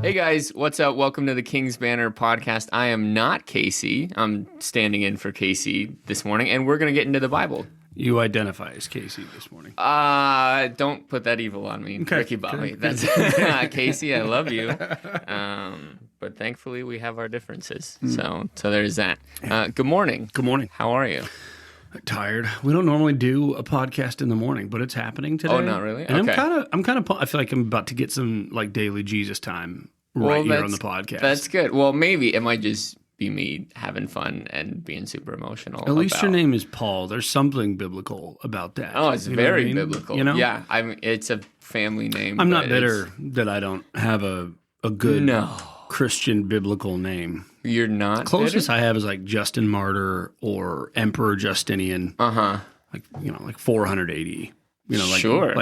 Hey guys, what's up? Welcome to the King's Banner podcast. I am not Casey. I'm standing in for Casey this morning, and we're going to get into the Bible. You identify as Casey this morning. Don't put that evil on me, okay. Ricky Bobby. That's Casey. I love you, but thankfully we have our differences. So there's that. Good morning. Good morning. How are you? Tired. We don't normally do a podcast in the morning, but it's happening today. Oh, not really? And okay. I'm kind of. I feel like I'm about to get some like daily Jesus time here on the podcast. That's good. Well, maybe it might just be me having fun and being super emotional. At least your name is Paul. There's something biblical about that. Oh, it's very biblical. You know? Yeah, it's a family name. I'm not bitter that I don't have a good Christian biblical name. You're not Closest bitter? I have is like Justin Martyr or Emperor Justinian. Like 480. Sure.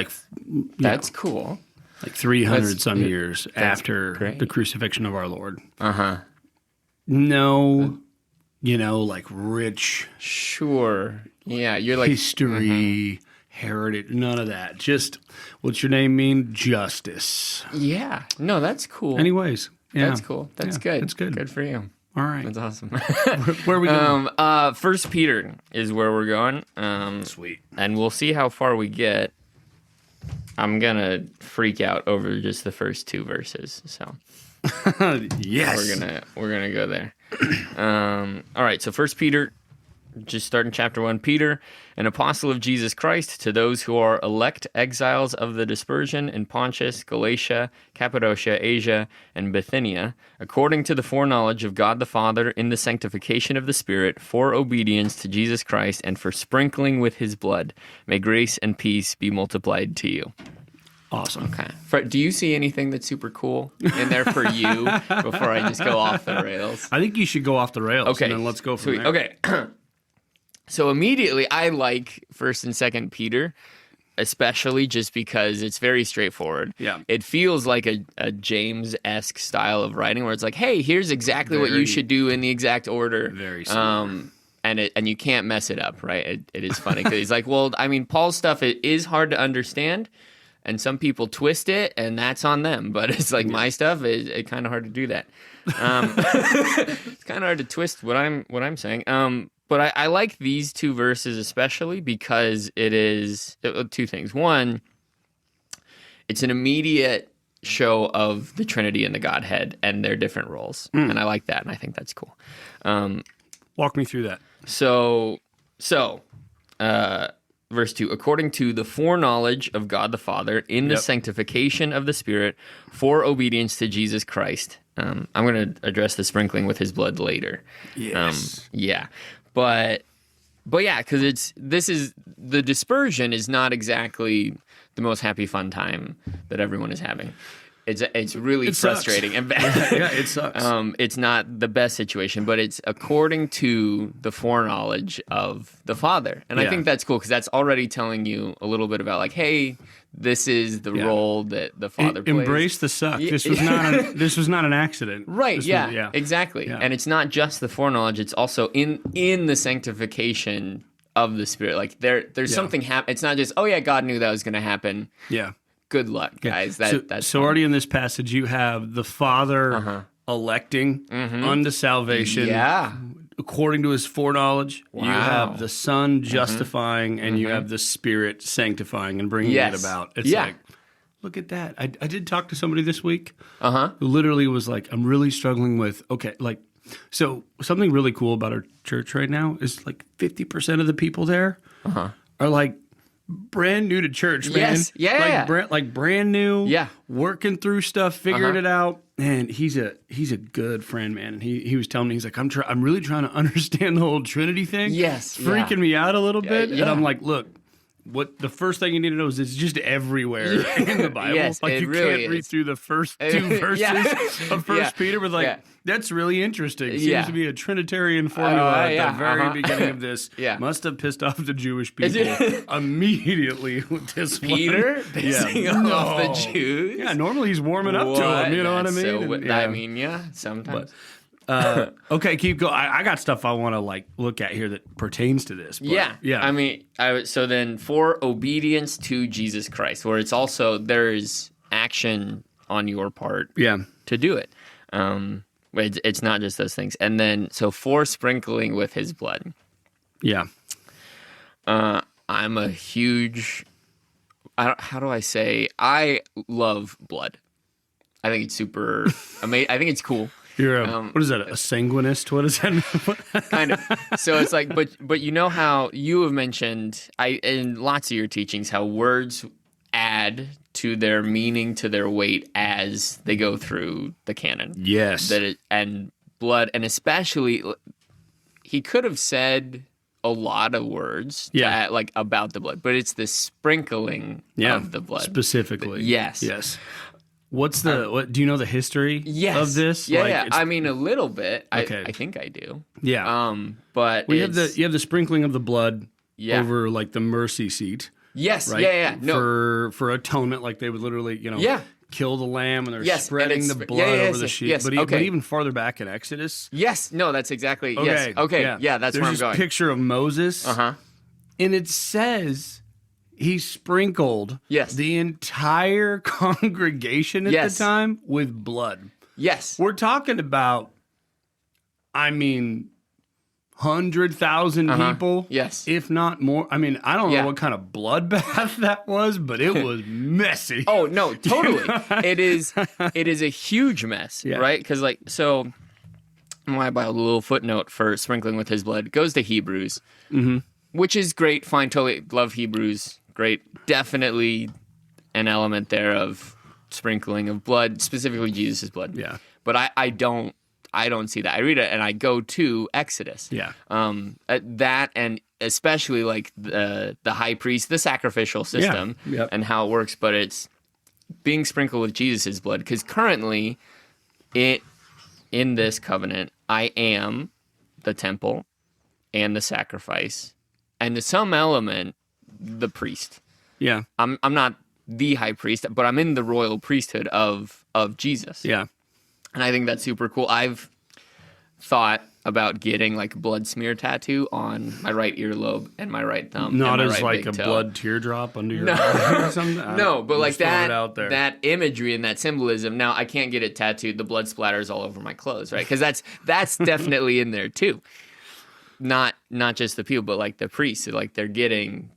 That's know, cool. Like 300 some years after great. the crucifixion of our Lord. No, like rich. Sure. Yeah, you're like history, heritage, none of that. Just what's your name mean? Justice. Yeah. No, that's cool. Anyways, yeah. That's cool. That's good. That's good. Good for you. All right. That's awesome. Where are we going? First Peter is where we're going. Sweet. And we'll see how far we get. I'm gonna freak out over just the first two verses. So yes, we're gonna go there. All right. So First Peter. Just starting chapter 1, Peter, an apostle of Jesus Christ, to those who are elect exiles of the dispersion in Pontus, Galatia, Cappadocia, Asia, and Bithynia, according to the foreknowledge of God the Father in the sanctification of the Spirit, for obedience to Jesus Christ and for sprinkling with his blood. May grace and peace be multiplied to you. Awesome. Okay. Do you see anything that's super cool in there for you before I just go off the rails? I think you should go off the rails. Okay. And then let's go from there. Okay. So immediately, I like 1st and 2nd Peter, especially just because it's very straightforward. Yeah. It feels like a James-esque style of writing where it's like, hey, here's exactly what you should do in the exact order. Very similar. And you can't mess it up, right? It is funny because he's like, well, I mean, Paul's stuff, it is hard to understand, and some people twist it, and that's on them. But it's like my stuff, it's kind of hard to do that. It's kind of hard to twist what I'm saying. But I like these two verses especially because it is two things. One, it's an immediate show of the Trinity and the Godhead and their different roles. And I like that, and I think that's cool. Walk me through that. So, verse 2, according to the foreknowledge of God the Father in the sanctification of the Spirit for obedience to Jesus Christ. I'm going to address the sprinkling with his blood later. Yes. But yeah, because the dispersion is not exactly the most happy fun time that everyone is having. It's really frustrating and bad. Yeah, it sucks. It's not the best situation, but it's according to the foreknowledge of the Father, and I think that's cool because that's already telling you a little bit about like, hey, this is the role that the Father plays. Embrace the suck. This was not an accident. Right, exactly. Yeah. And it's not just the foreknowledge, it's also in the sanctification of the Spirit. Like there's something happen. It's not just, oh yeah, God knew that was going to happen. Yeah. Good luck, guys. That's so already in this passage you have the Father electing unto salvation. Yeah. According to his foreknowledge, Wow. you have the Son justifying, and you have the Spirit sanctifying and bringing it about. It's like, look at that. I did talk to somebody this week who literally was like, I'm really struggling with, so something really cool about our church right now is like 50% of the people there are like brand new to church, man. Yes. Yeah. Like brand new. Yeah. Working through stuff, figuring it out. And he's a good friend, man. And he was telling me, he's like, I'm really trying to understand the whole Trinity thing. Yes. It's freaking me out a little bit. Yeah. And I'm like, look, what the first thing you need to know is it's just everywhere in the Bible. Yes, like you really can't read through the first two verses of First Peter with that's really interesting. Seems to be a Trinitarian formula at the very beginning of this. Must have pissed off the Jewish people immediately with this Peter pissing off the Jews? Yeah, normally he's warming up to them. You know what I mean? So, sometimes. Okay, keep going. I got stuff I want to like look at here that pertains to this. But, I mean, so then for obedience to Jesus Christ, where it's also there's action on your part. Yeah. to do it. It's not just those things. And then, so for sprinkling with his blood. Yeah. I'm a huge, how do I say, I love blood. I think it's super amazing. I think it's cool. You're what is that, a sanguinist? What is that? Kind of. So it's like, but you know how you have mentioned, in lots of your teachings, how words add to their meaning, to their weight as they go through the canon. Yes. And blood, and especially, he could have said a lot of words like about the blood, but it's the sprinkling of the blood. Specifically. Yes. What's what do you know the history of this? Yeah. I mean, a little bit. Okay. I think I do. Yeah. But you have the sprinkling of the blood over like the mercy seat. Yes. Right? Yeah. No. For atonement, like they would literally, kill the lamb and they're spreading the blood over the sheet. But even farther back in Exodus. Yes. No, that's exactly. Okay. Yes. Okay. Yeah, that's where I'm going. There's this picture of Moses. And it says he sprinkled the entire congregation at the time with blood. Yes. We're talking about, 100,000 people, if not more. I mean, I don't know what kind of bloodbath that was, but it was messy. Oh no, totally. It is a huge mess, right? Because so my Bible, a little footnote for sprinkling with his blood goes to Hebrews, which is great. Fine, totally love Hebrews. Great, definitely an element there of sprinkling of blood, specifically Jesus' blood. Yeah, but I don't see that. I read it and I go to Exodus. Yeah. That, and especially like the high priest, the sacrificial system and how it works, but it's being sprinkled with Jesus' blood. Because currently in this covenant, I am the temple and the sacrifice, and to some element, the priest. Yeah. I'm not the high priest, but I'm in the royal priesthood of Jesus. Yeah. And I think that's super cool. I've thought about getting like a blood smear tattoo on my right earlobe and my right thumb. Not and my as right like a toe. blood teardrop under your eye or something? No, but like that imagery and that symbolism. Now, I can't get it tattooed. The blood splatters all over my clothes, right? Because that's definitely in there too. Not just the people, but like the priests. Like they're getting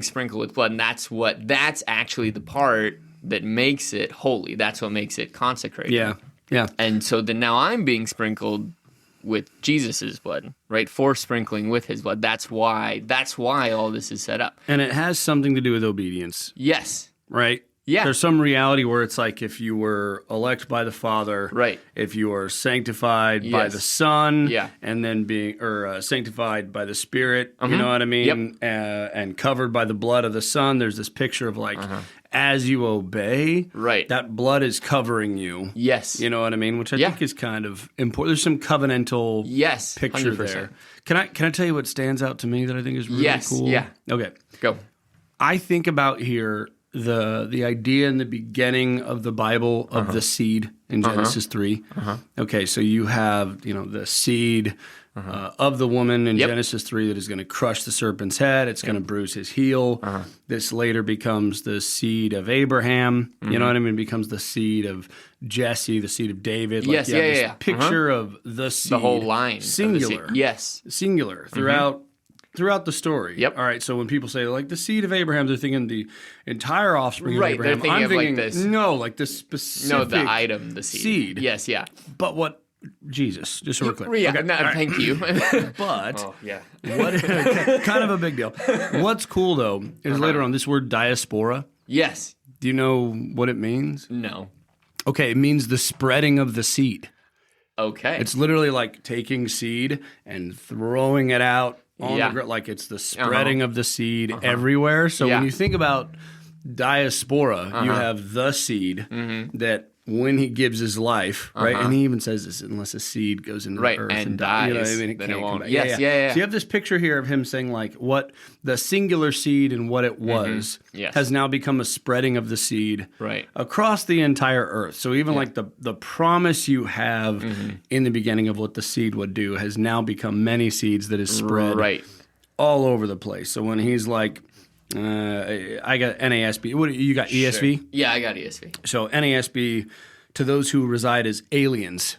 sprinkled with blood, and that's actually the part that makes it holy. That's what makes it consecrated. Yeah. Yeah. And so then now I'm being sprinkled with Jesus's blood, right? For sprinkling with his blood. That's why all this is set up. And it has something to do with obedience. Yes. Right? Yeah. There's some reality where it's like if you were elected by the Father, right? If you are sanctified by the Son, and then sanctified by the Spirit, you know what I mean? Yep. And covered by the blood of the Son, there's this picture of like, as you obey, that blood is covering you. Yes. You know what I mean? Which I think is kind of important. There's some covenantal picture 100%. There. Can I tell you what stands out to me that I think is really cool? Yeah. Okay. Go. I think about here the idea in the beginning of the Bible of the seed in Genesis 3. Okay, so you have the seed of the woman in Genesis 3 that is going to crush the serpent's head. It's going to bruise his heel. This later becomes the seed of Abraham. You know what I mean? It becomes the seed of Jesse, the seed of David. Like, this picture of the seed. The whole line. Singular. Yes. Singular throughout the story. Yep. All right. So when people say like the seed of Abraham, they're thinking the entire offspring of Abraham. They're thinking like this. No, like the specific. No, the item, the seed. Yes. Yeah. But what Jesus? Just so we're clear. Yeah. Okay. No, thank you. But what? Kind of a big deal. What's cool though is later on this word diaspora. Yes. Do you know what it means? No. Okay. It means the spreading of the seed. Okay. It's literally like taking seed and throwing it out. Like it's the spreading of the seed everywhere. So when you think about diaspora, you have the seed that when he gives his life, right? And he even says this, unless a seed goes into the earth and dies, you know what I mean? It can't come back. Yes, yeah. So you have this picture here of him saying like what the singular seed and what it was has now become a spreading of the seed across the entire earth. So even like the promise you have in the beginning of what the seed would do has now become many seeds that is spread all over the place. So when he's like, I got NASB. What you got? ESV? Yeah, I got ESV. So NASB to those who reside as aliens,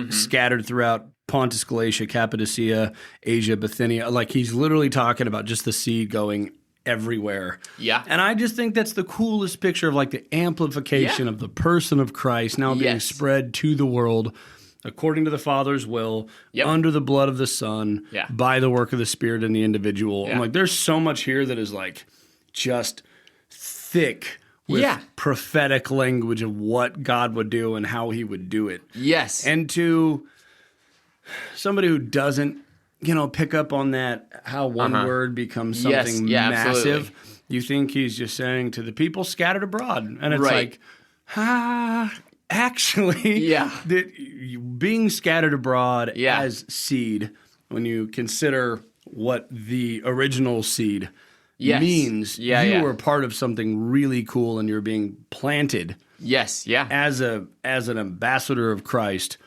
scattered throughout Pontus, Galatia, Cappadocia, Asia, Bithynia. Like, he's literally talking about just the seed going everywhere. Yeah. And I just think that's the coolest picture of like the amplification of the person of Christ now being spread to the world according to the Father's will, under the blood of the Son, by the work of the Spirit in the individual. I'm like, there's so much here that is like just thick with prophetic language of what God would do and how he would do it. Yes. And to somebody who doesn't, pick up on that, how one word becomes something massive, absolutely. You think he's just saying to the people scattered abroad. And it's like, actually, being scattered abroad as seed, when you consider what the original seed means, you were part of something really cool and you're being planted as an ambassador of Christ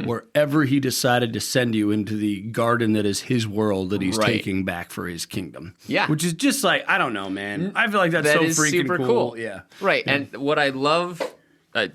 wherever he decided to send you into the garden that is his world that he's taking back for his kingdom. Yeah. Which is just like, I don't know, man. I feel like that's so freaking super cool. Yeah. Right. Yeah. And what I love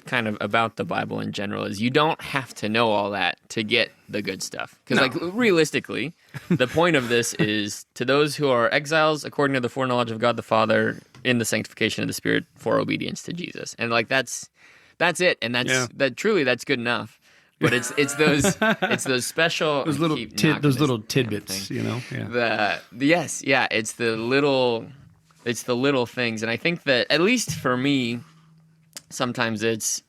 kind of about the Bible in general is you don't have to know all that to get the good stuff. Because like realistically, the point of this is to those who are exiles according to the foreknowledge of God the Father in the sanctification of the Spirit for obedience to Jesus. And like that's it. And that's good enough. But it's those special those little tidbits, It's the little things, and I think that at least for me, sometimes it's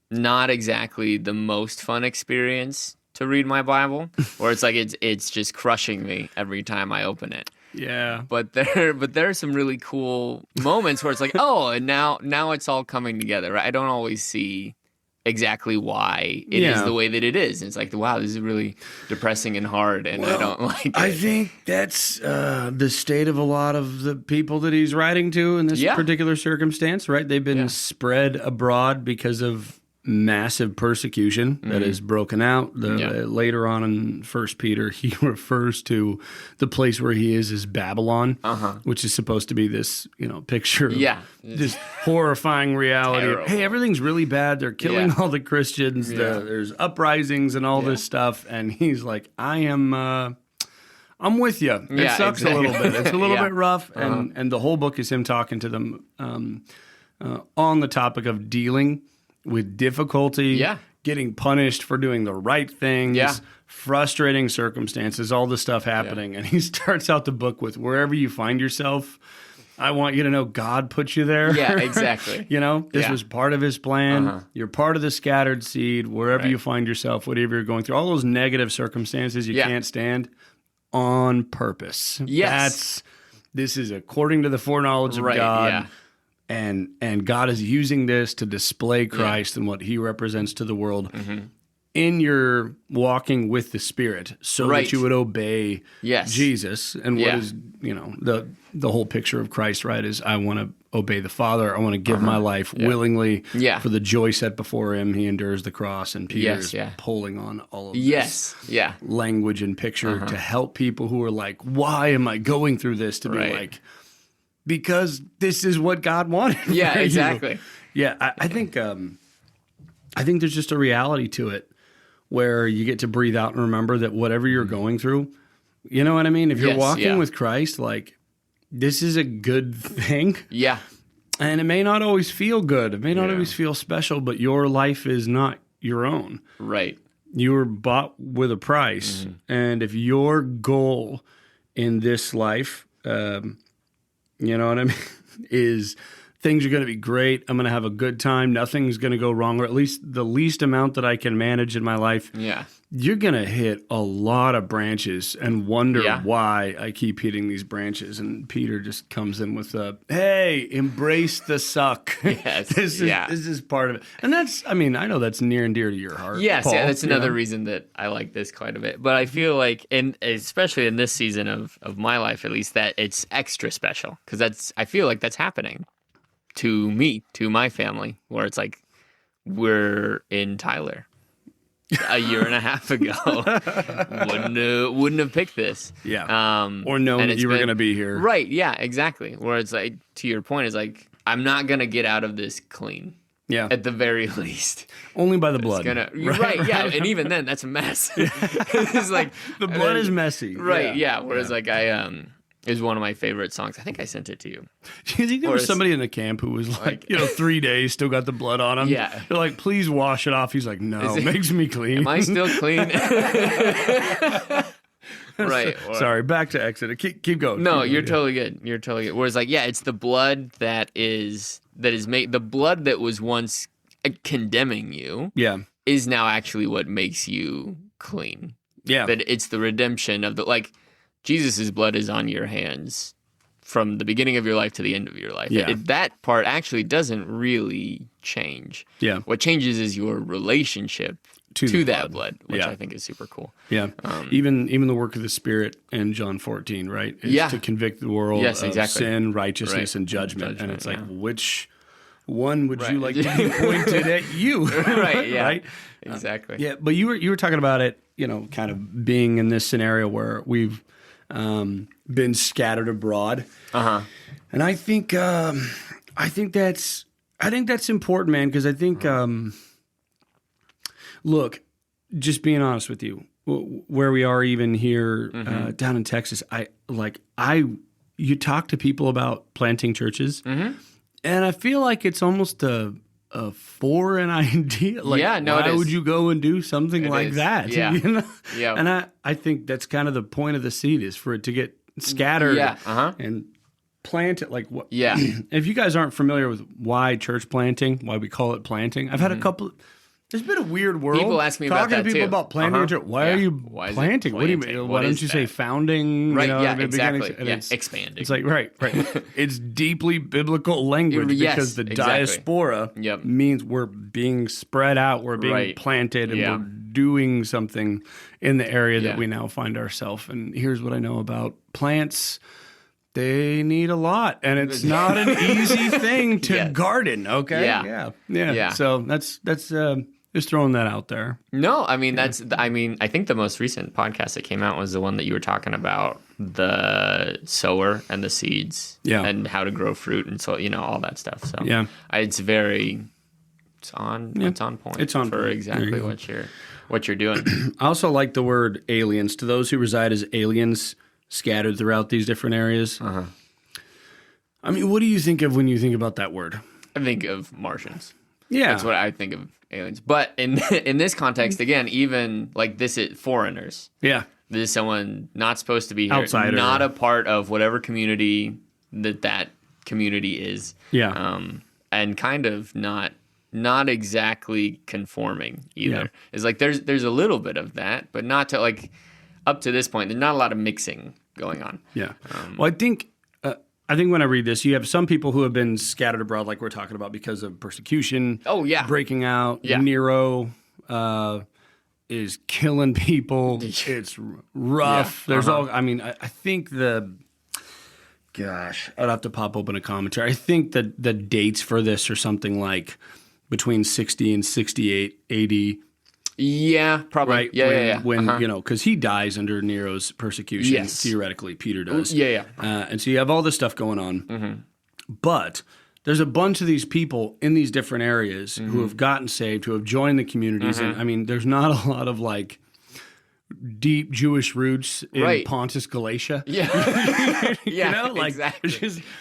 not exactly the most fun experience to read my Bible, or it's like it's just crushing me every time I open it. Yeah. But there are some really cool moments where it's like, oh, and now it's all coming together. Right? I don't always see exactly why it is the way that it is. And it's like, wow, this is really depressing and hard, and I don't like it. I think that's the state of a lot of the people that he's writing to in this particular circumstance, right? They've been spread abroad because of massive persecution that has broken out. Later on in 1 Peter, he refers to the place where he is as Babylon, which is supposed to be this, picture of this horrifying reality. Of, hey, everything's really bad. They're killing all the Christians. There's uprisings and all this stuff. And he's like, I'm with you. It sucks a little bit. It's a little bit rough. And the whole book is him talking to them on the topic of dealing with difficulty, getting punished for doing the right things, frustrating circumstances, all this stuff happening. And he starts out the book with, wherever you find yourself, I want you to know God put you there. Yeah, exactly. This was part of his plan. You're part of the scattered seed, wherever you find yourself, whatever you're going through, all those negative circumstances you can't stand, on purpose. Yes. This is according to the foreknowledge of God. Yeah. And God is using this to display Christ and what he represents to the world in your walking with the Spirit so that you would obey Jesus. And what is, the whole picture of Christ, right, is I want to obey the Father. I want to give my life willingly for the joy set before him. He endures the cross, and Peter is pulling on all of this language and picture to help people who are like, why am I going through this? To be like, because this is what God wanted. Yeah, exactly. I think there's just a reality to it where you get to breathe out and remember that whatever you're going through, you know what I mean? If you're walking with Christ, like, this is a good thing. Yeah. And it may not always feel good. It may not always feel special, but your life is not your own. Right. You were bought with a price. And if your goal in this life, you know what I mean, is things are going to be great, I'm going to have a good time, nothing's going to go wrong, or at least the least amount that I can manage in my life, you're going to hit a lot of branches and wonder why I keep hitting these branches. And Peter just comes in with hey, embrace the suck. Yes. This is part of it. And that's, I know that's near and dear to your heart. Yes, Paul, that's another reason that I like this quite a bit. But I feel like, especially in this season of my life at least, that it's extra special. Because I feel like that's happening to me, to my family, where it's like, we're in Tyler. A year and a half ago, wouldn't have picked this. Yeah. Or known that you were going to be here. Right. Yeah. Exactly. Where it's like, to your point, is like, I'm not going to get out of this clean. Yeah. At the very least. Only by the blood. Right, yeah. And even then, that's a mess. It's like the blood is messy. Right, yeah. Whereas like is one of my favorite songs. I think I sent it to you. Do you think there was somebody in the camp who was like, 3 days, still got the blood on him? Yeah. They're like, please wash it off. He's like, no, it makes me clean. Am I still clean? Right. Sorry, back to Exodus. Keep going. No, you're totally good. You're totally good. Whereas like, yeah, it's the blood that is made, the blood that was once condemning you is now actually what makes you clean. Yeah. That it's the redemption of Jesus' blood is on your hands from the beginning of your life to the end of your life. Yeah. That part actually doesn't really change. Yeah. What changes is your relationship to that blood, which I think is super cool. Yeah. Even the work of the Spirit in John 14, right? Is to convict the world of sin, righteousness, and judgment. And it's like, which one would you like to be pointed at you? Right, yeah. Right? Exactly. Yeah, but you were talking about it, kind of being in this scenario where we've been scattered abroad. Uh-huh. And I think that's important, man, because I think look, just being honest with you, where we are even here down in Texas, you talk to people about planting churches, and I feel like it's almost a foreign idea. Why would you go and do something like that? Yeah. Yeah. And I think that's kind of the point of the seed, is for it to get scattered and plant it. Like what? Yeah. If you guys aren't familiar with why church planting, why we call it planting, I've had a couple. There's been a weird world. People ask me about that too. Talking to people about planting. Why are you planting? What do you mean? Why don't you say founding? Right, exactly. Expanding. It's like, right. It's deeply biblical language because the diaspora means we're being spread out, we're being planted, and we're doing something in the area that we now find ourselves. And here's what I know about plants. They need a lot, and it's not an easy thing to garden, okay? Yeah. So that's just throwing that out there. No, I mean, I think the most recent podcast that came out was the one that you were talking about, the sower and the seeds and how to grow fruit and so, all that stuff. So it's on point. It's on for exactly what you're doing. I also like the word aliens. To those who reside as aliens scattered throughout these different areas. Uh-huh. I mean, what do you think of when you think about that word? I think of Martians. Yeah. That's what I think of aliens. But in this context, again, even like this is foreigners. Yeah. This is someone not supposed to be here. Outsider. Not a part of whatever community that community is. Yeah. And kind of not exactly conforming either. Yeah. It's like there's a little bit of that, but not to like up to this point, there's not a lot of mixing going on. Yeah. Well, I think when I read this, you have some people who have been scattered abroad, like we're talking about, because of persecution. Oh, yeah. Breaking out. Yeah. Nero is killing people. It's rough. Yeah. There's I think I'd have to pop open a commentary. I think that the dates for this are something like between 60 and 68 AD. Yeah, probably. Right? Yeah, when because he dies under Nero's persecution. Yes. Theoretically, Peter does. Yeah. And so you have all this stuff going on. Mm-hmm. But there's a bunch of these people in these different areas who have gotten saved, who have joined the communities. And I mean, there's not a lot of like deep Jewish roots in Pontus, Galatia. Yeah. Exactly.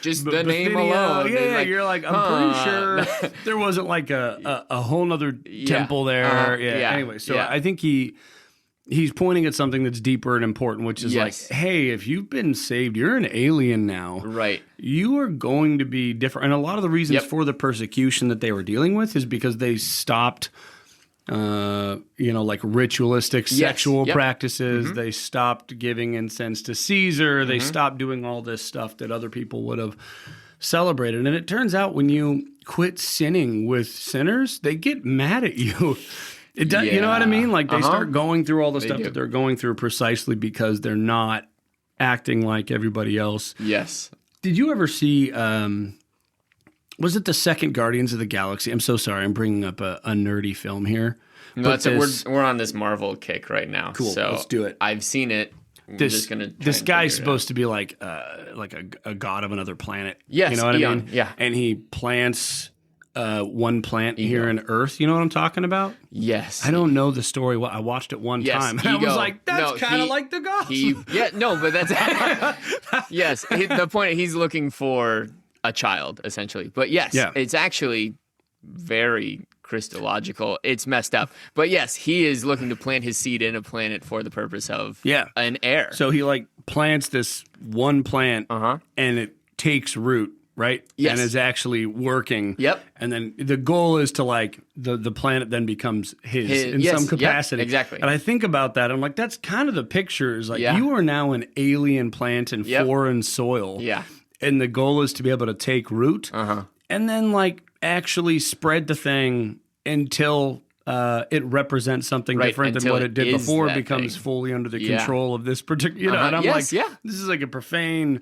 Just the name alone. Yeah, you're like, I'm pretty sure there wasn't like a whole nother temple there. Anyway, so I think he's pointing at something that's deeper and important, which is like, hey, if you've been saved, you're an alien now. Right. You are going to be different. And a lot of the reasons for the persecution that they were dealing with is because they stopped like ritualistic sexual practices. Mm-hmm. They stopped giving incense to Caesar. They stopped doing all this stuff that other people would have celebrated. And it turns out when you quit sinning with sinners, they get mad at you. It does, you know what I mean? Like they start going through all the stuff that they're going through precisely because they're not acting like everybody else. Yes. Did you ever see... was it the second Guardians of the Galaxy? I'm so sorry. I'm bringing up a nerdy film here. No, we're on this Marvel kick right now. Cool. So let's do it. I've seen it. This guy's supposed to be like a god of another planet. Yes, you know what I mean? Yeah. And he plants one plant here in Earth. You know what I'm talking about? Yes. I don't know the story. Well, I watched it one time. And I was like, that's kind of like the gospel. But that's... yes. The point, he's looking for a child, essentially. But yes, it's actually very Christological. It's messed up. But yes, he is looking to plant his seed in a planet for the purpose of an heir. So he like plants this one plant and it takes root, right? Yes. And is actually working. Yep. And then the goal is to like the planet then becomes his in some capacity. Yep, exactly. And I think about that. I'm like, that's kind of the picture is like you are now an alien plant in foreign soil. Yeah. And the goal is to be able to take root and then like actually spread the thing until it represents something different than what it did before. It becomes fully under the control of this particular, and I'm like, this is like a profane,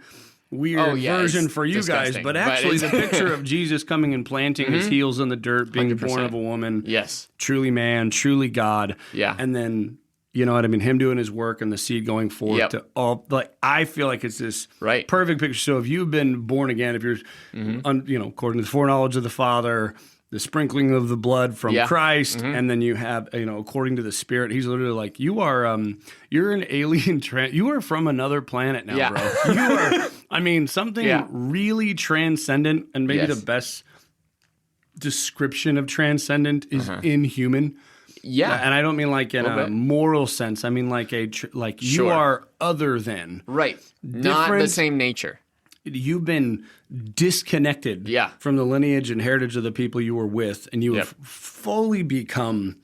weird version for you disgusting. Guys. But actually the picture of Jesus coming and planting his heels in the dirt, being 100%. born of a woman, Yes. truly man, truly God. Yeah. And then, you know what I mean? Him doing his work and the seed going forth to all, like, I feel like it's this perfect picture. So if you've been born again, if you're, according to the foreknowledge of the Father, the sprinkling of the blood from Christ, and then you have, according to the Spirit, he's literally like, you are, you're an alien, you are from another planet now, bro. You are, I mean, something really transcendent, and maybe the best description of transcendent is inhuman. Yeah. And I don't mean like in a moral sense. I mean like you are other than. Right. Not the same nature. You've been disconnected from the lineage and heritage of the people you were with, and you have fully become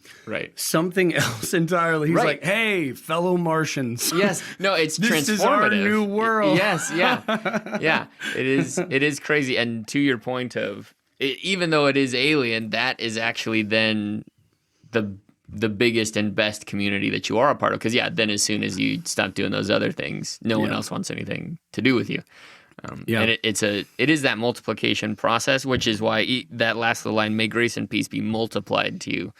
something else entirely. He's like, hey, fellow Martians. Yes. No, it's this transformative. This is our new world. Yes, yeah. It is crazy. And to your point of, even though it is alien, that is actually then the biggest and best community that you are a part of. Because, then as soon as you stop doing those other things, no one else wants anything to do with you. And it is that multiplication process, which is why that last little line, may grace and peace be multiplied to you.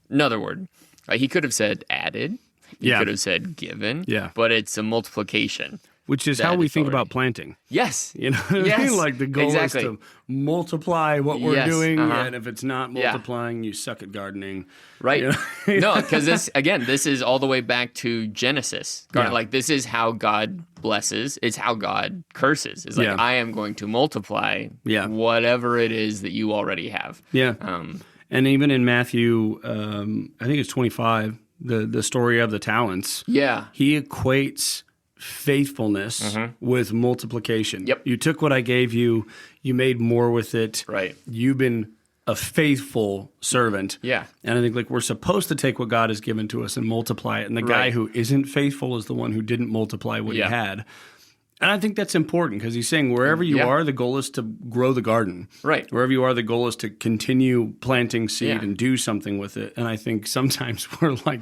Another word. He could have said added. He could have said given. Yeah. But it's a multiplication. Which is how we think about planting. Yes. You know what I mean? Like the goal is to multiply what we're doing. And if it's not multiplying, you suck at gardening. Right. You know? No, because this is all the way back to Genesis. Like this is how God blesses. It's how God curses. It's like, I am going to multiply whatever it is that you already have. Yeah. And even in Matthew, I think it's 25, the story of the talents. Yeah. He equates faithfulness with multiplication. Yep. You took what I gave you, you made more with it. Right. You've been a faithful servant. Yeah. And I think like we're supposed to take what God has given to us and multiply it. And the guy who isn't faithful is the one who didn't multiply what he had. And I think that's important because he's saying wherever you are, the goal is to grow the garden. Right. Wherever you are, the goal is to continue planting seed and do something with it. And I think sometimes we're like,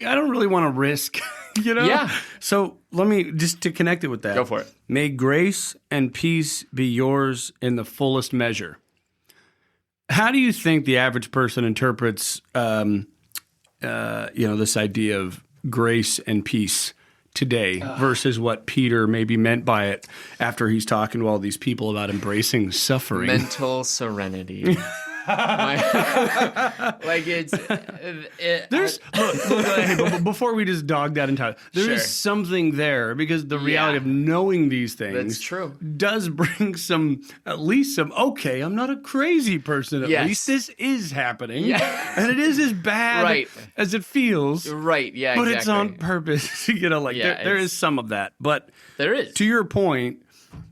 I don't really want to risk, Yeah. So let me, just to connect it with that. Go for it. May grace and peace be yours in the fullest measure. How do you think the average person interprets, this idea of grace and peace today versus what Peter maybe meant by it after he's talking to all these people about embracing suffering? Mental serenity. But before we just dog that entirely, there is something there because the reality of knowing these things does bring at least some, okay, I'm not a crazy person, at least this is happening, and it is as bad as it feels, but it's on purpose, there is some of that, but there is, to your point,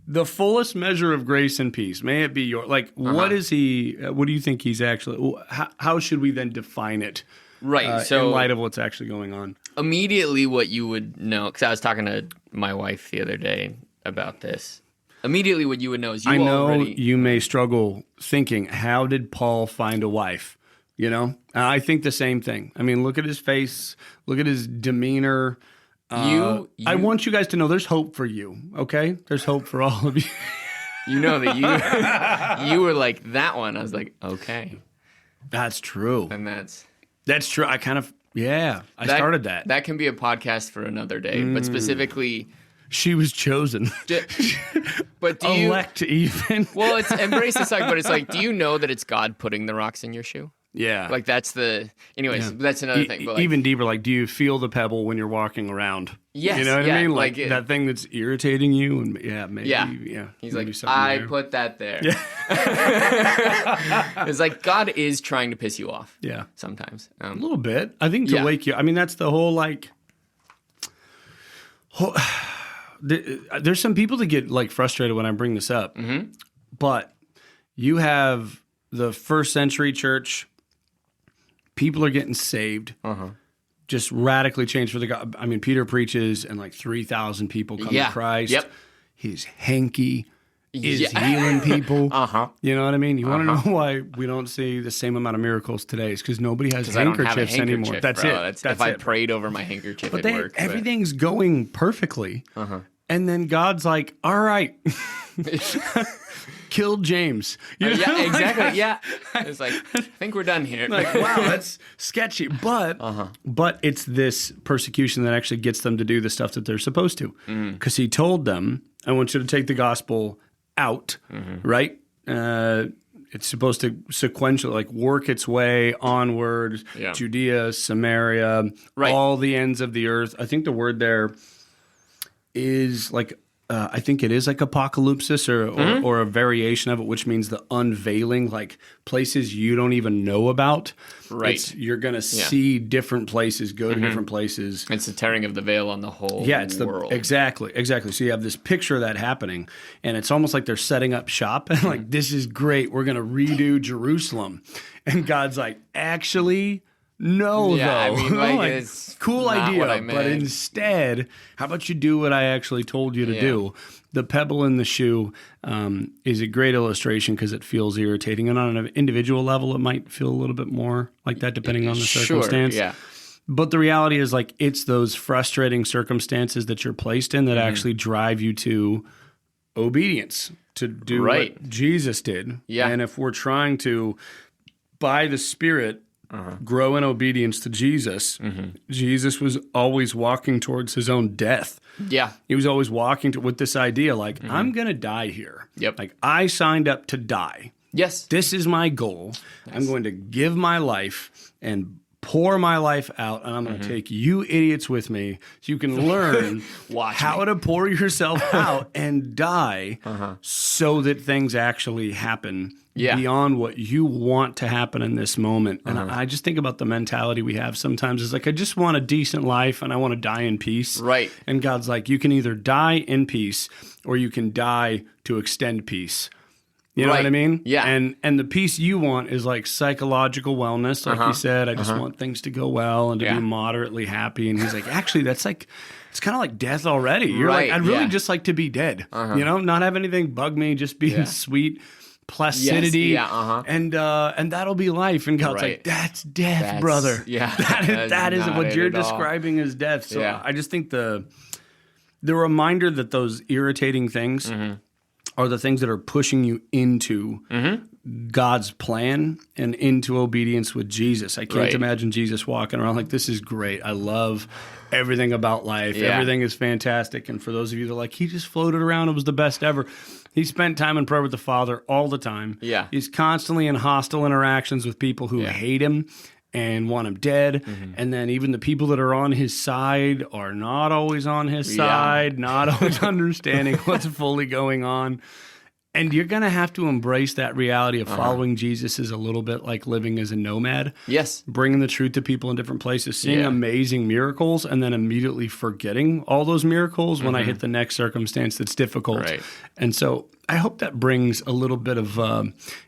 the fullest measure of grace and peace. May it be your, what is he, what do you think he's actually, how should we then define it? Right. So in light of what's actually going on. Immediately what you would know, because I was talking to my wife the other day about this. Immediately what you would know is you may struggle thinking, how did Paul find a wife? I think the same thing. I mean, look at his face, look at his demeanor. I want you guys to know there's hope for you, okay? There's hope for all of you. You know that you were like that one. I was like, okay. That's true. And that's true. I kind of, I started that. That can be a podcast for another day, but specifically She was chosen. But do you... Elect even. Well, it's embrace the suck, but it's like, do you know that it's God putting the rocks in your shoe? Yeah. Like that's the... Anyways, that's another thing. But like, even deeper, like, do you feel the pebble when you're walking around? Yes. You know what I mean? Like that thing that's irritating you, and maybe. Yeah. He's maybe like, I put that there. Yeah. It's like God is trying to piss you off. Yeah. Sometimes. A little bit. I think to wake you. I mean, that's the whole like... There's some people that get like frustrated when I bring this up, but you have the first century church. People are getting saved, just radically changed for the God. I mean, Peter preaches, and like 3,000 people come to Christ. Yep. His hanky is healing people. You know what I mean? You want to know why we don't see the same amount of miracles today? It's because nobody has handkerchiefs anymore. That's bro. it. That's if I prayed over my handkerchief, but it worked. Everything's going perfectly. And then God's like, all right, kill James. You know? Yeah, exactly. Yeah. It's like, I think we're done here. Like, wow, that's sketchy. But it's this persecution that actually gets them to do the stuff that they're supposed to. Because he told them, I want you to take the gospel out, right? It's supposed to sequentially, like, work its way onward. Yeah. Judea, Samaria, all the ends of the earth. I think the word there is like, I think it is like apocalypsis or a variation of it, which means the unveiling, like places you don't even know about. Right. You're going to see different places, go to different places. It's the tearing of the veil on the whole world. Exactly. So you have this picture of that happening, and it's almost like they're setting up shop and like, this is great. We're going to redo Jerusalem. And God's like, actually... No, though. I mean, like it's cool idea, but instead, how about you do what I actually told you to do? The pebble in the shoe is a great illustration because it feels irritating, and on an individual level, it might feel a little bit more like that, depending on the circumstance. Yeah. But the reality is, like, it's those frustrating circumstances that you're placed in that actually drive you to obedience, to do what Jesus did. Yeah. And if we're trying to, by the Spirit, grow in obedience to Jesus. Jesus was always walking towards his own death. Yeah. He was always walking with this idea like, I'm going to die here. Yep. Like, I signed up to die. Yes. This is my goal. Yes. I'm going to give my life and pour my life out, and I'm going to take you idiots with me so you can learn how to pour yourself out and die so that things actually happen beyond what you want to happen in this moment. And I just think about the mentality we have sometimes is like, I just want a decent life and I want to die in peace. Right. And God's like, you can either die in peace or you can die to extend peace. You know what I mean? Yeah. And the peace you want is like psychological wellness. Like you said, I just want things to go well and to be moderately happy. And he's like, actually, that's like, it's kind of like death already. You're like, I'd really just like to be dead. You know, not have anything bug me, just be in sweet placidity. And that'll be life. And God's like, that's death, brother. Yeah. that is what you're describing as death. So I just think the reminder that those irritating things are the things that are pushing you into God's plan and into obedience with Jesus. I can't imagine Jesus walking around like, this is great. I love everything about life. Everything is fantastic. And for those of you that are like, he just floated around. It was the best ever. He spent time in prayer with the Father all the time. Yeah. He's constantly in hostile interactions with people who hate him and want him dead. And then even the people that are on his side are not always on his side, not always understanding what's fully going on. And you're going to have to embrace that reality of following Jesus is a little bit like living as a nomad. Yes. Bringing the truth to people in different places, seeing amazing miracles, and then immediately forgetting all those miracles when I hit the next circumstance that's difficult. Right. And so I hope that brings a little bit of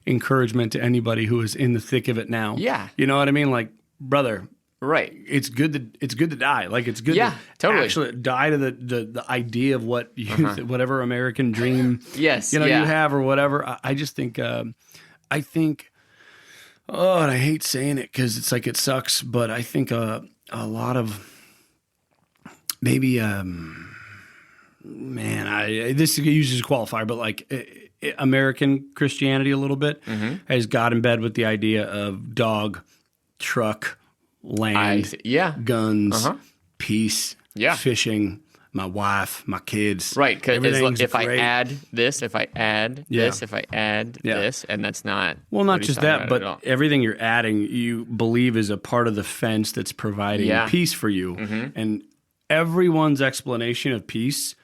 encouragement to anybody who is in the thick of it now. Yeah. You know what I mean? Like, brother, right. It's good to die. Like, it's good to actually die to the idea of what you whatever American dream you have or whatever. I just think and I hate saying it because it's like it sucks, but I think a lot of maybe this uses a qualifier, but like American Christianity a little bit has got in bed with the idea of dog, truck, land, guns, peace, fishing, my wife, my kids. Right, because if great. I add this, if I add this, if I add this, and that's not... Well, not just that, but everything you're adding, you believe is a part of the fence that's providing peace for you. And everyone's explanation of peace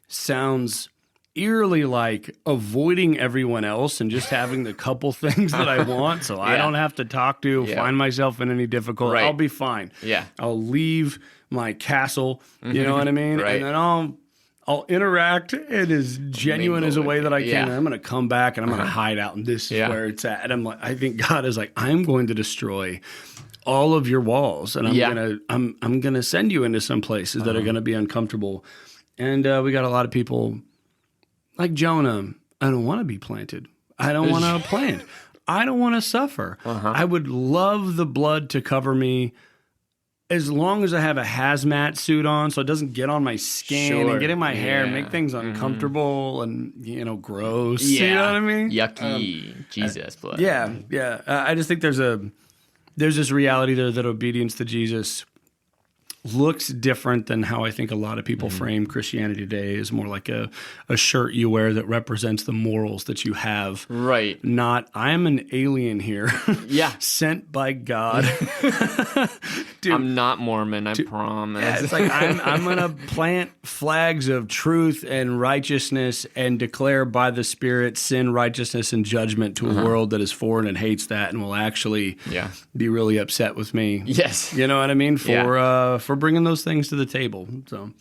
sounds eerily like avoiding everyone else and just having the couple things that I want so I don't have to talk to, find myself in any difficulty. Right. I'll be fine. Yeah. I'll leave my castle, you know what I mean? Right. And then I'll interact in as genuine as a way that I can. And I'm going to come back and I'm going to hide out, and this is where it's at. And I think God is like, I'm going to destroy all of your walls, and I'm gonna send you into some places that are going to be uncomfortable. And we got a lot of people like Jonah. I don't want to be planted. I don't want to plant. I don't want to suffer. I would love the blood to cover me as long as I have a hazmat suit on so it doesn't get on my skin and get in my hair and make things uncomfortable and, gross. You know what I mean? Yucky. Jesus blood. Yeah. I just think there's this reality there that obedience to Jesus looks different than how I think a lot of people frame Christianity today. Is more like a shirt you wear that represents the morals that you have. Right. Not, I am an alien here. Sent by God. Dude, I'm not Mormon, I promise. Yeah, it's like, I'm going to plant flags of truth and righteousness and declare by the Spirit sin, righteousness, and judgment to a world that is foreign and hates that and will actually be really upset with me. Yes. You know what I mean? For bringing those things to the table. So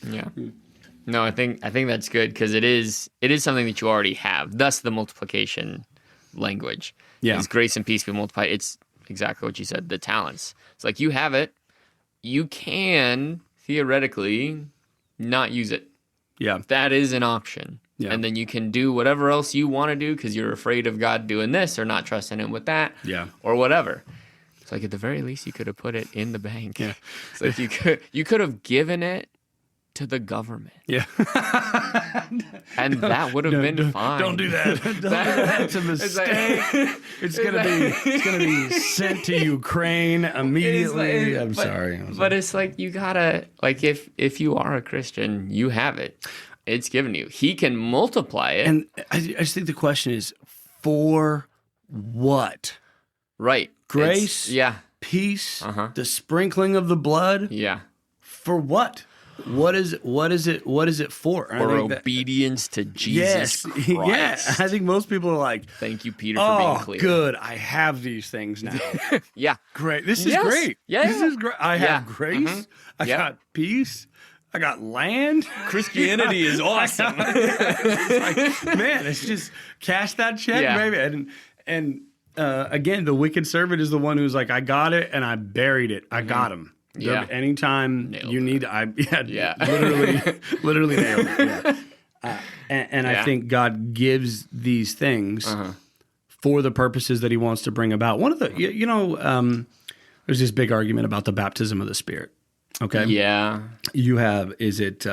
no, I think that's good, because it is something that you already have. Thus, the multiplication language. Yeah, it's grace and peace be multiplied. It's exactly what you said. The talents. It's like you have it. You can theoretically not use it. Yeah, that is an option. Yeah, and then you can do whatever else you want to do because you're afraid of God doing this or not trusting Him with that. Yeah, or whatever. It's like at the very least you could have put it in the bank. Yeah. It's like you could have given it to the government. Yeah. And that would have been fine. Don't do that. Don't do that. It's a mistake. It's gonna be sent to Ukraine immediately. I'm sorry. But it's like you gotta, like, if you are a Christian, you have it. It's given you. He can multiply it. And I just think the question is, for what? Right. Grace, peace, the sprinkling of the blood. Yeah. For what? What is it for? For obedience to Jesus Christ. Yeah. I think most people are like, thank you, Peter, for being clear. Good. I have these things now. Great. This is great. This is great. I have grace. I got peace. I got land. Christianity is awesome. It's like, man, it's just cash that check, baby. And again, the wicked servant is the one who's like, I got it and I buried it. I got him. Yeah. Anytime you need, literally nailed it. Yeah. And I think God gives these things for the purposes that He wants to bring about. One of the, there's this big argument about the baptism of the Spirit. Okay. Yeah. You have, is it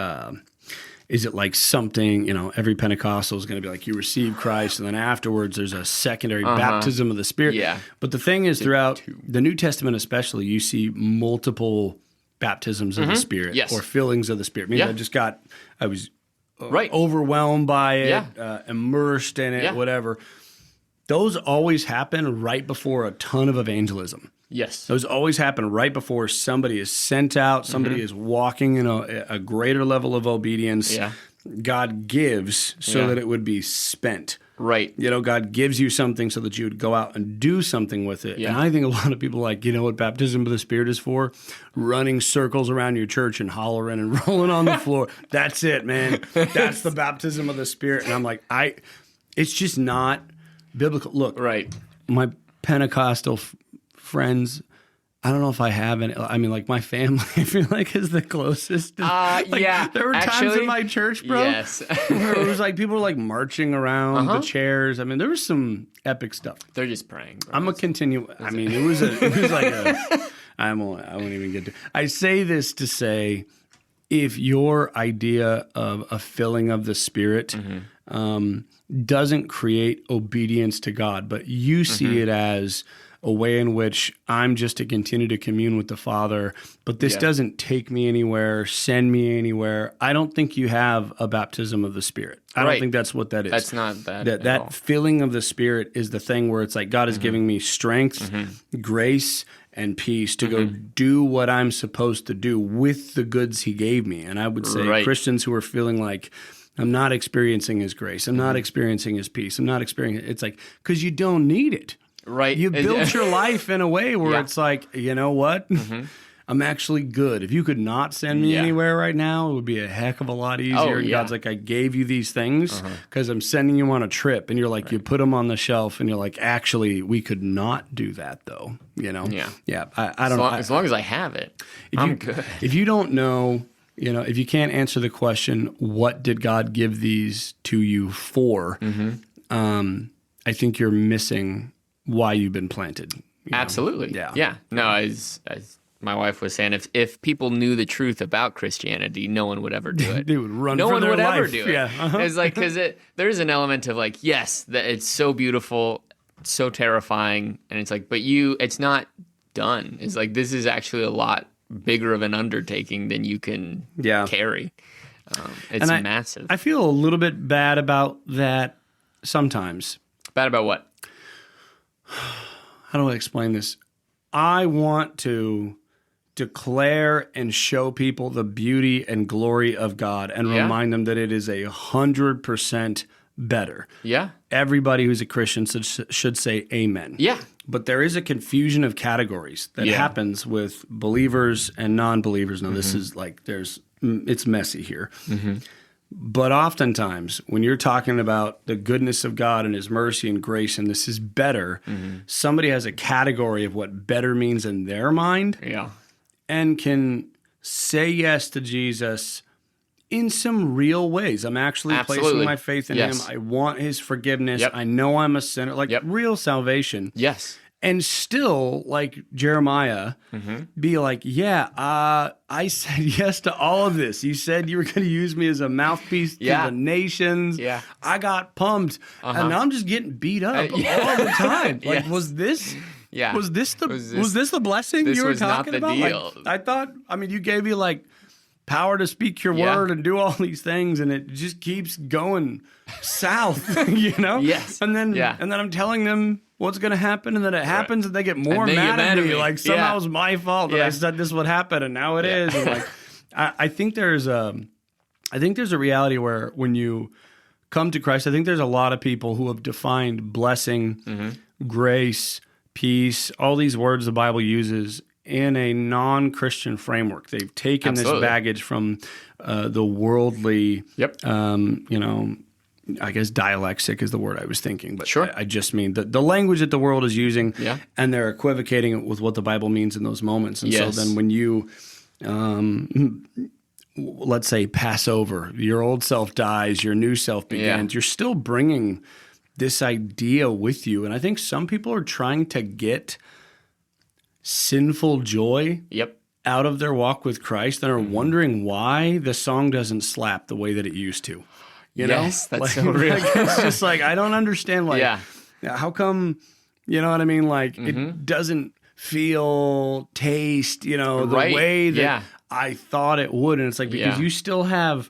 like something, every Pentecostal is going to be like, you receive Christ, and then afterwards there's a secondary baptism of the Spirit. Yeah. But the thing is, throughout the New Testament especially, you see multiple baptisms of the Spirit or fillings of the Spirit. I was overwhelmed by it, immersed in it, whatever. Those always happen right before a ton of evangelism. Yes. Those always happen right before somebody is sent out, somebody is walking in a greater level of obedience. Yeah. God gives so that it would be spent. Right. God gives you something so that you would go out and do something with it. Yeah. And I think a lot of people are like, what baptism of the Spirit is for? Running circles around your church and hollering and rolling on the floor. That's it, man. That's the baptism of the Spirit. And I'm like, it's just not biblical. Look, my Pentecostal friends, I don't know if I have any. I mean, like, my family, I feel like, is the closest. There were times in my church, bro, where it was like people were like marching around the chairs. I mean, there was some epic stuff. They're just praying, bro. I'm gonna continue. I mean, it was like I won't even get to. I say this to say, if your idea of a filling of the Spirit doesn't create obedience to God, but you see it as a way in which I'm just to continue to commune with the Father, but this doesn't take me anywhere, send me anywhere. I don't think you have a baptism of the Spirit. I don't think that's what that is. That's not that. That filling of the Spirit is the thing where it's like God is giving me strength, grace, and peace to go do what I'm supposed to do with the goods He gave me. And I would say Christians who are feeling like, I'm not experiencing His grace, I'm not experiencing His peace, I'm not experiencing it. It's like, because you don't need it. Right. You built your life in a way where it's like, you know what? I'm actually good. If you could not send me anywhere right now, it would be a heck of a lot easier. And God's like, I gave you these things because I'm sending you on a trip. And you're like, you put them on the shelf and you're like, actually, we could not do that though. You know? Yeah. Yeah. I don't know. As long as I have it, I'm good. If you don't know, you know, if you can't answer the question, what did God give these to you for? I think you're missing why you've been planted. Absolutely. Yeah. Yeah. No, as my wife was saying, if people knew the truth about Christianity, no one would ever do it. They would run no for one their would life. ever do it. Yeah. It's like, because there's an element of like, yes, that it's so beautiful, so terrifying. And it's like, but it's not done. It's like, this is actually a lot bigger of an undertaking than you can carry. It's massive. I feel a little bit bad about that sometimes. Bad about what? How do I explain this? I want to declare and show people the beauty and glory of God and remind them that it is 100% better. Yeah. Everybody who's a Christian should say amen. Yeah. But there is a confusion of categories that happens with believers and non-believers. Now, this is like, it's messy here. But oftentimes, when you're talking about the goodness of God and His mercy and grace, and this is better, somebody has a category of what better means in their mind and can say yes to Jesus in some real ways. I'm actually placing my faith in Him. I want His forgiveness. I know I'm a sinner, like real salvation. Yes. And still, like Jeremiah, be like, I said yes to all of this. You said you were going to use me as a mouthpiece to the nations. Yeah. I got pumped. And now I'm just getting beat up all the time. Like, was this... Yeah. Was this the blessing you were talking about? Deal. Like, I thought, I mean, you gave me like power to speak your word and do all these things, and it just keeps going south, you know? Yes. And then I'm telling them what's going to happen, and then it happens, and they get more mad at me. Like somehow it's my fault that I said this would happen, and now it is. And like, I think there's a reality where when you come to Christ, I think there's a lot of people who have defined blessing, grace, peace, all these words the Bible uses in a non-Christian framework. They've taken this baggage from the worldly, you know, I guess dialectic is the word I was thinking, but I just mean the language that the world is using, and they're equivocating with what the Bible means in those moments. And so then when you, let's say, pass over, your old self dies, your new self begins, you're still bringing this idea with you. And I think some people are trying to get sinful joy out of their walk with Christ and are wondering why the song doesn't slap the way that it used to. You know? That's like, so real. Like, it's just like, I don't understand, like, how come, you know what I mean? Like, it doesn't feel, taste, you know, the way that I thought it would. And it's like, because you still have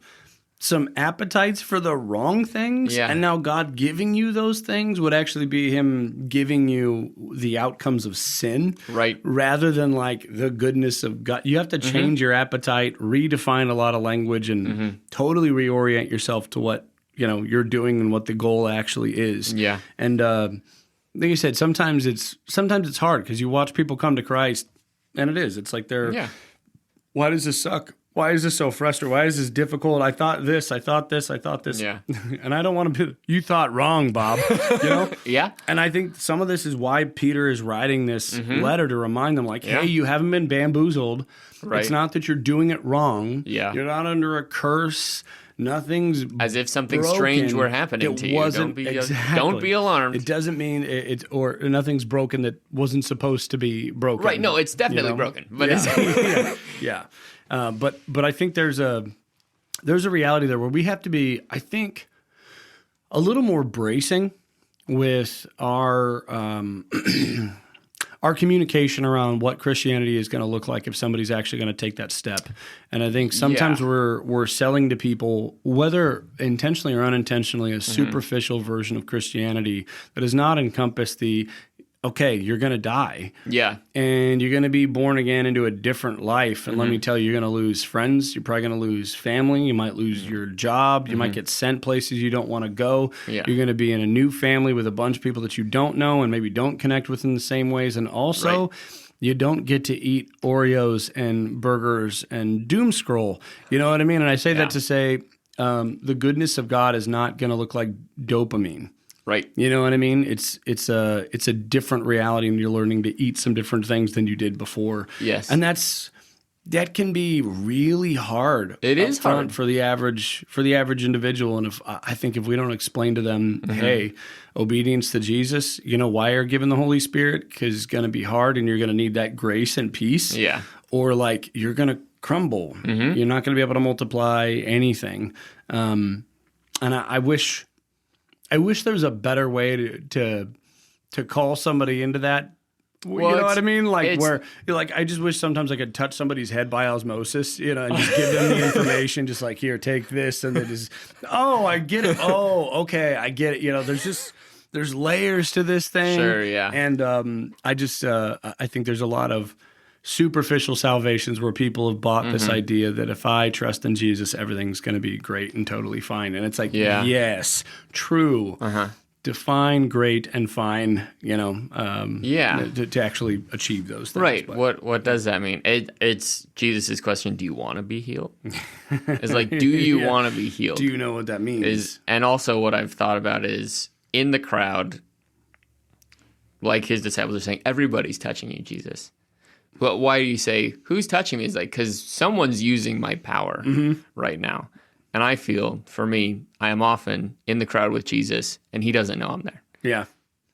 some appetites for the wrong things, and now God giving you those things would actually be Him giving you the outcomes of sin, rather than like the goodness of God. You have to change your appetite, redefine a lot of language, and totally reorient yourself to what you're doing and what the goal actually is. Yeah, and like you said, sometimes it's hard because you watch people come to Christ, and it's like they're why does this suck? Why is this so frustrating? Why is this difficult? I thought this. Yeah. And I don't want to be, you thought wrong, Bob. You know? And I think some of this is why Peter is writing this letter to remind them, like, hey, you haven't been bamboozled. It's not that you're doing it wrong. You're not under a curse. Nothing's as if something broken. Strange were happening to you. Don't be alarmed. It doesn't mean or nothing's broken that wasn't supposed to be broken. Right. No, it's definitely broken. But But I think there's a reality there where we have to be, I think, a little more bracing with our our communication around what Christianity is going to look like if somebody's actually going to take that step. And I think sometimes we're selling to people, whether intentionally or unintentionally, a superficial version of Christianity that does not encompass the, okay, you're going to die. Yeah. And you're going to be born again into a different life. And let me tell you, you're going to lose friends. You're probably going to lose family. You might lose your job. You might get sent places you don't want to go. Yeah. You're going to be in a new family with a bunch of people that you don't know and maybe don't connect with in the same ways. And also, you don't get to eat Oreos and burgers and doom scroll. You know what I mean? And I say that to say the goodness of God is not going to look like dopamine. Right. You know what I mean? It's a different reality, and you're learning to eat some different things than you did before. Yes. And that can be really hard. It is hard for the average individual. And I think if we don't explain to them, hey, obedience to Jesus, you know why you're given the Holy Spirit? Because it's going to be hard, and you're going to need that grace and peace. Yeah. Or like you're going to crumble. You're not going to be able to multiply anything. And I wish there was a better way to call somebody into that. Well, you know what I mean? Like where you're like, I just wish sometimes I could touch somebody's head by osmosis, you know, and just give them the information, just like, here, take this, and they just, oh, I get it. Oh, okay, I get it. You know, there's layers to this thing. Sure, yeah. And I think there's a lot of superficial salvations where people have bought this idea that if I trust in Jesus, everything's going to be great and totally fine. And it's like, yes, true. Define great and fine, you know, to actually achieve those things. Right. But, what does that mean? It's Jesus' question, do you want to be healed? It's like, do you want to be healed? Do you know what that means? And also what I've thought about is in the crowd, like his disciples are saying, everybody's touching you, Jesus. But why do you say, who's touching me? It's like, because someone's using my power right now. And I feel, for me, I am often in the crowd with Jesus, and he doesn't know I'm there. Yeah.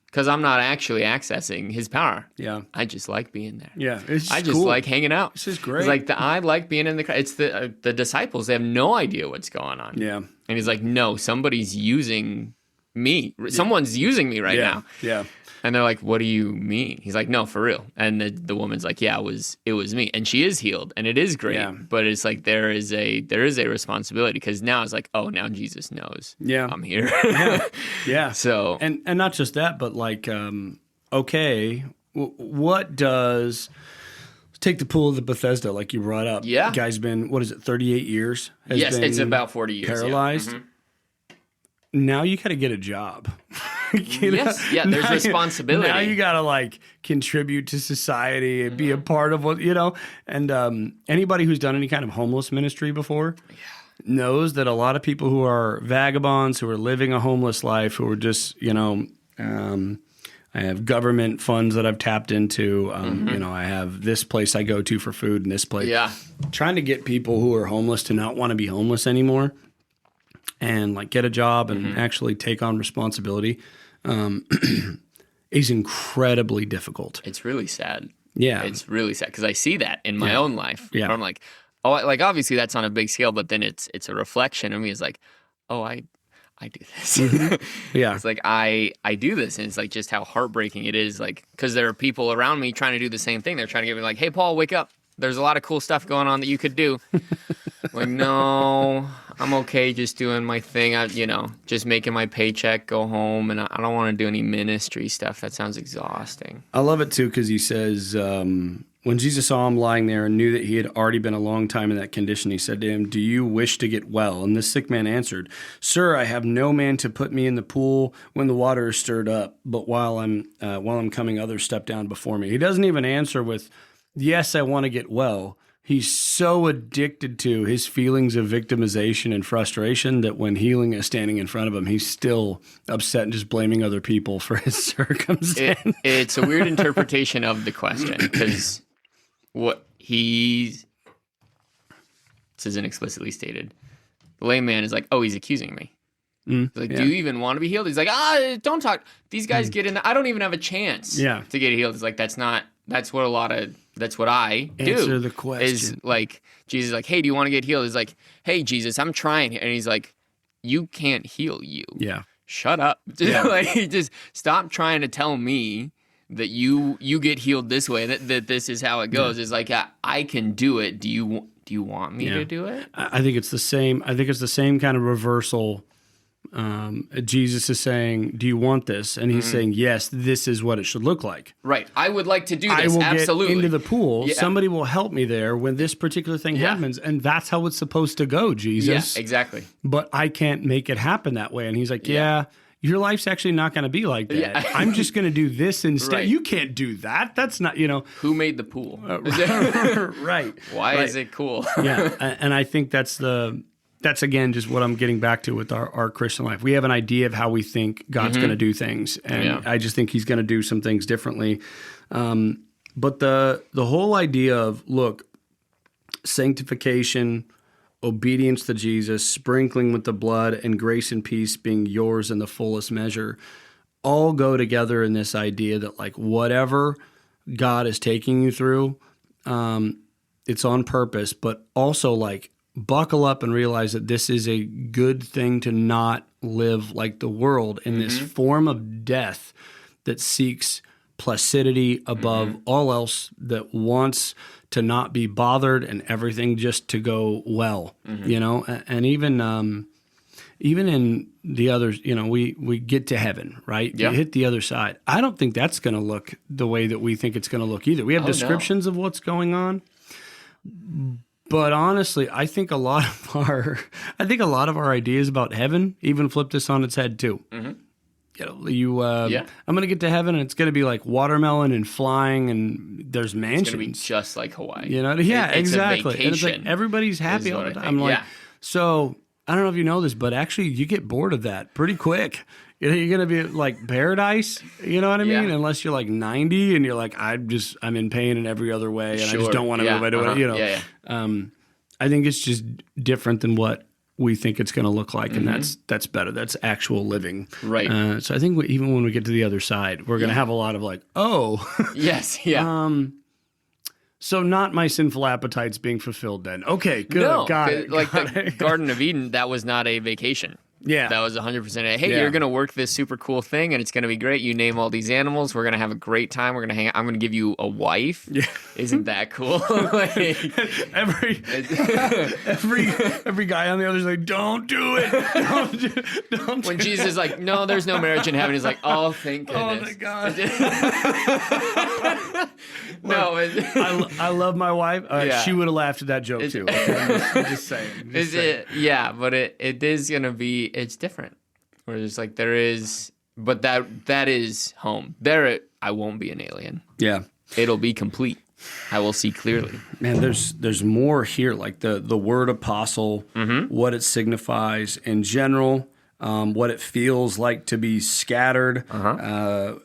Because I'm not actually accessing his power. Yeah. I just like being there. Yeah. I just like hanging out. This is great. It's like, I like being in the crowd. It's the disciples, they have no idea what's going on. Yeah. And he's like, no, somebody's using me. Someone's using me right now. Yeah. And they're like, what do you mean? He's like, no, for real. And the woman's like, yeah, it was me. And she is healed, and it is great. Yeah. But it's like there is a responsibility, because now it's like, oh, now Jesus knows I'm here. Yeah. So and not just that, but like, okay, what does take the pool of the Bethesda, like you brought up? Yeah. Guy's been, what is it, 38 years? Yes, it's about 40 years. Paralyzed. Yeah. Now you got to get a job. Yes, yeah, there's responsibility. Now you got to like contribute to society and be a part of what, you know. And anybody who's done any kind of homeless ministry before knows that a lot of people who are vagabonds, who are living a homeless life, who are just, you know, I have government funds that I've tapped into. You know, I have this place I go to for food and this place. Yeah. Trying to get people who are homeless to not want to be homeless anymore and like get a job and actually take on responsibility is incredibly difficult. It's really sad. Yeah. It's really sad, because I see that in my own life. Yeah. Where I'm like, oh, like obviously that's on a big scale, but then it's a reflection of me. It's like, oh, I do this. Yeah. It's like I do this, and it's like just how heartbreaking it is, like, because there are people around me trying to do the same thing. They're trying to get me like, hey, Paul, wake up. There's a lot of cool stuff going on that you could do. Like, no, I'm okay just doing my thing. Just making my paycheck, go home, and I don't want to do any ministry stuff. That sounds exhausting. I love it, too, because he says, when Jesus saw him lying there and knew that he had already been a long time in that condition, he said to him, do you wish to get well? And the sick man answered, Sir, I have no man to put me in the pool when the water is stirred up, but while I'm coming, others step down before me. He doesn't even answer with, yes, I want to get well. He's so addicted to his feelings of victimization and frustration that when healing is standing in front of him, he's still upset and just blaming other people for his circumstance. It's a weird interpretation of the question, because what this isn't explicitly stated. The layman is like, oh, he's accusing me. Like, do you even want to be healed? He's like, don't talk. These guys get in. I don't even have a chance to get healed. It's like, that's what a lot of That's what I do. Answer the question. Is like, Jesus is like, hey, do you want to get healed? He's like, hey, Jesus, I'm trying. And he's like, you can't heal you. Yeah. Shut up. Yeah. Like, just stop trying to tell me that you get healed this way, that this is how it goes. It's like, I can do it. Do you want me to do it? I think it's the same. I think it's the same kind of reversal. Jesus is saying, do you want this? And he's saying, yes, this is what it should look like. Right. I would like to do this. I will Absolutely. get into the pool. Yeah. Somebody will help me there when this particular thing happens. And that's how it's supposed to go, Jesus. Yeah, exactly. But I can't make it happen that way. And he's like, your life's actually not going to be like that. Yeah. I'm just going to do this instead. Right. You can't do that. That's not, Who made the pool? Right. Why is it cool? Yeah. And I think that's again just what I'm getting back to with our Christian life. We have an idea of how we think God's going to do things. And I just think he's going to do some things differently. But the whole idea of, look, sanctification, obedience to Jesus, sprinkling with the blood, and grace and peace being yours in the fullest measure, all go together in this idea that, like, whatever God is taking you through, it's on purpose, but also, like, buckle up and realize that this is a good thing to not live like the world in this form of death that seeks placidity above all else, that wants to not be bothered and everything just to go well, and even in the others, we get to heaven, right? Yep. You hit the other side. I don't think that's going to look the way that we think it's going to look either. We have descriptions of what's going on. But honestly, I think a lot of our ideas about heaven even flip this on its head too. Mm-hmm. I'm going to get to heaven and it's going to be like watermelon and flying and there's mansions. It's going to be just like Hawaii. Exactly. A and it's like everybody's happy all the time. I'm like, so I don't know if you know this, but actually you get bored of that pretty quick. You're going to be like paradise, you know what I mean? Yeah. Unless you're like 90 and you're like, I'm in pain in every other way and I just don't want to move. I do I think it's just different than what we think it's going to look like, and that's better. That's actual living. Right. So I think even when we get to the other side, we're going to have a lot of like, yes, yeah. So not my sinful appetites being fulfilled then. Okay, good. No, got it. Like the Garden of Eden, that was not a vacation. Yeah. That was 100%. Hey, you're going to work this super cool thing, and it's going to be great. You name all these animals. We're going to have a great time. We're going to hang out. I'm going to give you a wife. Yeah. Isn't that cool? Like, every guy on the other is like, don't do it. Don't when Jesus is like, no, there's no marriage in heaven. He's like, oh, thank goodness. Oh, my God. No. I love my wife. She would have laughed at that joke, too. I'm just saying. Yeah, but it is going to be, it's different. Where it's like there is, but that is home. There, I won't be an alien. Yeah. It'll be complete. I will see clearly. Man, there's more here, like the word apostle, what it signifies in general, what it feels like to be scattered, how,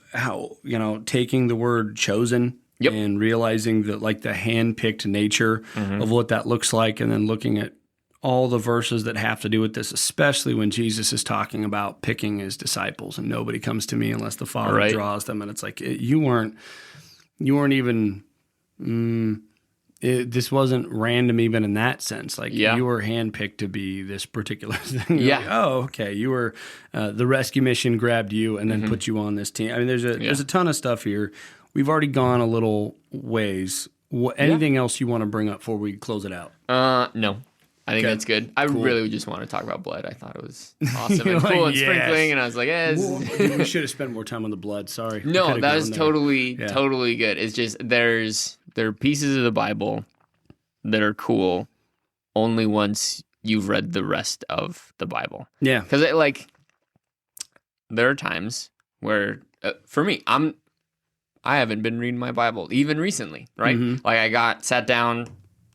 taking the word chosen and realizing that, like, the hand-picked nature of what that looks like, and then looking at all the verses that have to do with this, especially when Jesus is talking about picking his disciples and nobody comes to me unless the Father draws them. And it's like, you weren't even, this wasn't random even in that sense. Like you were handpicked to be this particular thing. You're like, oh, okay. You were, the rescue mission grabbed you and then put you on this team. I mean, there's a ton of stuff here. We've already gone a little ways. Anything else you want to bring up before we close it out? No. I think that's good. I really just want to talk about blood. I thought it was awesome and cool and sprinkling, and I was like, we should have spent more time on the blood. Sorry. No, that is totally good. It's just there are pieces of the Bible that are cool only once you've read the rest of the Bible. Yeah. Because there are times where, for me, I haven't been reading my Bible even recently, right? Like I sat down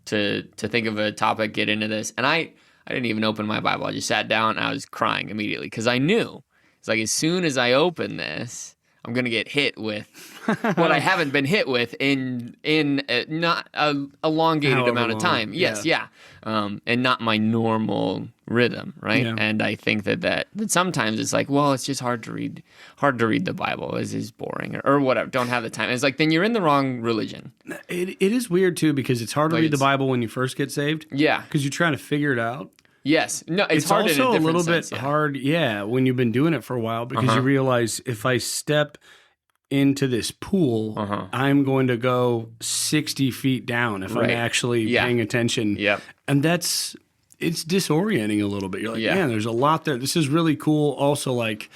to think of a topic, get into this. And I didn't even open my Bible. I just sat down and I was crying immediately because I knew. It's like as soon as I open this, I'm going to get hit with what I haven't been hit with in not a elongated amount of time. Yes, yeah. And not my normal rhythm, right? Yeah. And I think that sometimes it's like, well, it's just hard to read the Bible. It is boring or whatever. Don't have the time. It's like, then you're in the wrong religion. It is weird too, because it's hard to read the Bible when you first get saved. Yeah. Because you're trying to figure it out. Yes. No, it's hard also in a a little sense, bit hard, when you've been doing it for a while, because you realize if I step into this pool, I'm going to go 60 feet down if I'm actually paying attention. Yep. And it's disorienting a little bit. You're like, man, there's a lot there. This is really cool. Also, like,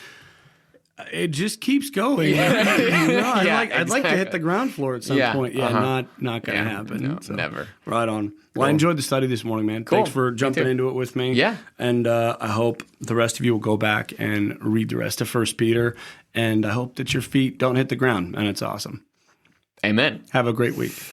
it just keeps going. I'd like to hit the ground floor at some point. Yeah, not going to happen. No, so, never. Right on. Well, I enjoyed the study this morning, man. Cool. Thanks for jumping into it with me. Yeah. And I hope the rest of you will go back and read the rest of 1 Peter. And I hope that your feet don't hit the ground. And it's awesome. Amen. Have a great week.